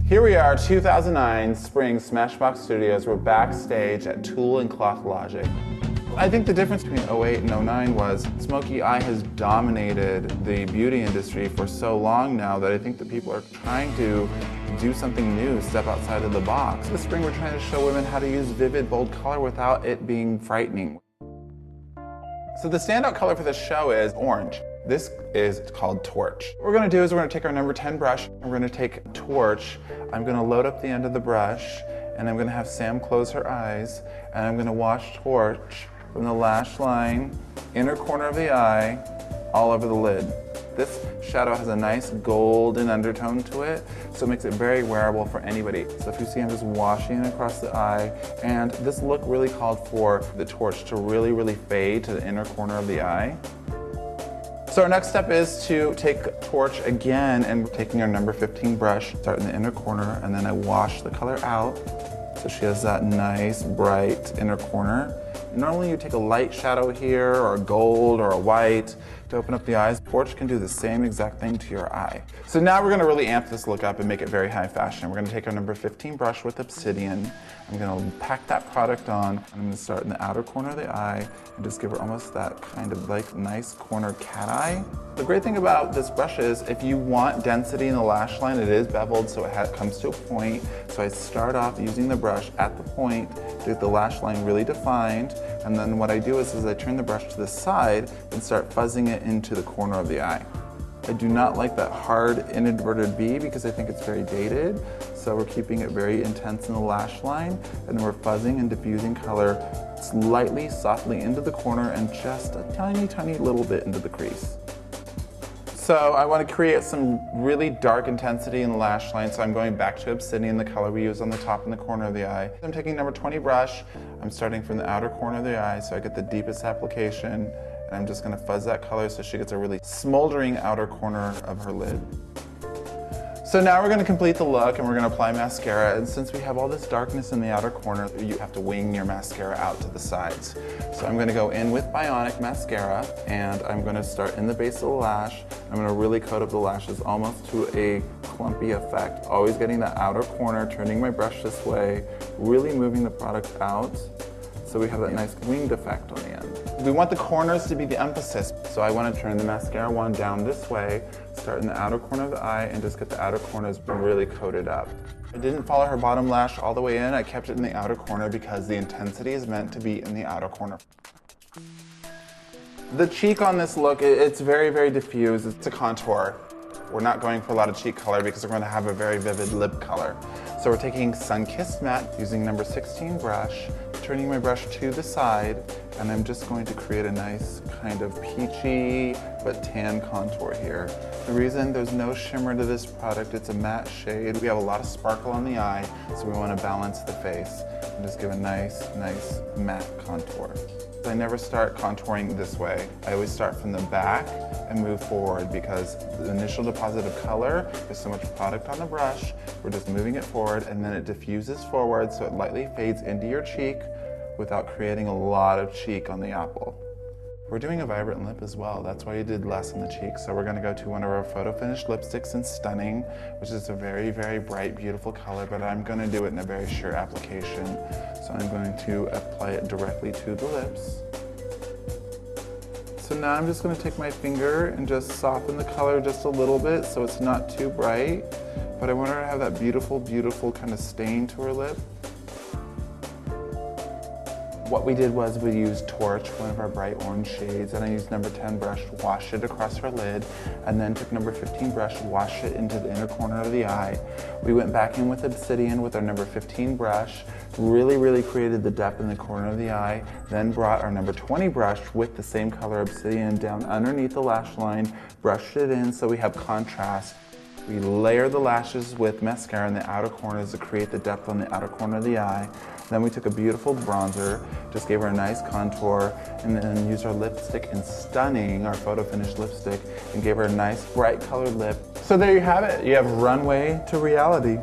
Here we are, 2009, spring, Smashbox Studios. We're backstage at Tulle and Cloth Logic. I think the difference between 08 and 09 was smoky eye has dominated the beauty industry for so long now that I think that people are trying to do something new, step outside of the box. This spring we're trying to show women how to use vivid, bold color without it being frightening. So the standout color for this show is orange. This is called Torch. What we're gonna do is we're gonna take our number 10 brush, and we're gonna take Torch. I'm gonna load up the end of the brush, and I'm gonna have Sam close her eyes, and I'm gonna wash Torch from the lash line, inner corner of the eye, all over the lid. This shadow has a nice golden undertone to it, so it makes it very wearable for anybody. So if you see, I'm just washing it across the eye, and this look really called for the Torch to really fade to the inner corner of the eye. So our next step is to take Torch again, and we're taking our number 15 brush, start in the inner corner, and then I wash the color out so she has that nice bright inner corner. Normally you take a light shadow here, or a gold, or a white to open up the eyes. Torch can do the same exact thing to your eye. So now we're gonna really amp this look up and make it very high fashion. We're gonna take our number 15 brush with Obsidian. I'm gonna pack that product on. I'm gonna start in the outer corner of the eye and just give her almost that kind of like nice corner cat eye. The great thing about this brush is if you want density in the lash line, it is beveled so it comes to a point. So I start off using the brush at the point to get the lash line really defined. And then what I do is I turn the brush to the side and start fuzzing it into the corner of the eye. I do not like that hard inverted V because I think it's very dated. So we're keeping it very intense in the lash line, and then we're fuzzing and diffusing color slightly, softly into the corner and just a tiny little bit into the crease. So I want to create some really dark intensity in the lash line, so I'm going back to Obsidian, the color we use on the top and the corner of the eye. I'm taking number 20 brush, I'm starting from the outer corner of the eye so I get the deepest application, and I'm just going to fuzz that color so she gets a really smoldering outer corner of her lid. So now we're going to complete the look and we're going to apply mascara, and since we have all this darkness in the outer corner, you have to wing your mascara out to the sides. So I'm going to go in with BIONIC mascara, and I'm going to start in the base of the lash. I'm going to really coat up the lashes almost to a clumpy effect, always getting the outer corner, turning my brush this way, really moving the product out so we have that nice winged effect on the end. We want the corners to be the emphasis, so I want to turn the mascara wand down this way, start in the outer corner of the eye, and just get the outer corners really coated up. I didn't follow her bottom lash all the way in, I kept it in the outer corner because the intensity is meant to be in the outer corner. The cheek on this look, it's very diffused, it's a contour. We're not going for a lot of cheek color because we're going to have a very vivid lip color. So we're taking Sun-Kissed Matte using number 16 brush, turning my brush to the side, and I'm just going to create a nice kind of peachy but tan contour here. The reason there's no shimmer to this product, it's a matte shade. We have a lot of sparkle on the eye, so we want to balance the face and just give a nice matte contour. I never start contouring this way. I always start from the back and move forward because the initial deposit of color, there's so much product on the brush, we're just moving it forward and then it diffuses forward so it lightly fades into your cheek without creating a lot of cheek on the apple. We're doing a vibrant lip as well. That's why you did less on the cheek. So we're gonna go to one of our photo finish lipsticks in Stunning, which is a very bright, beautiful color, but I'm gonna do it in a very sheer application. So I'm going to apply it directly to the lips. So now I'm just gonna take my finger and just soften the color just a little bit so it's not too bright, but I want her to have that beautiful kind of stain to her lip. What we did was we used Torch, one of our bright orange shades, and I used number 10 brush, washed it across her lid, and then took number 15 brush, washed it into the inner corner of the eye. We went back in with Obsidian with our number 15 brush, really created the depth in the corner of the eye, then brought our number 20 brush with the same color Obsidian down underneath the lash line, brushed it in so we have contrast. We layer the lashes with mascara in the outer corners to create the depth on the outer corner of the eye. Then we took a beautiful bronzer, just gave her a nice contour, and then used our lipstick in Stunning, our photo finish lipstick, and gave her a nice bright colored lip. So there you have it. You have Runway to Reality.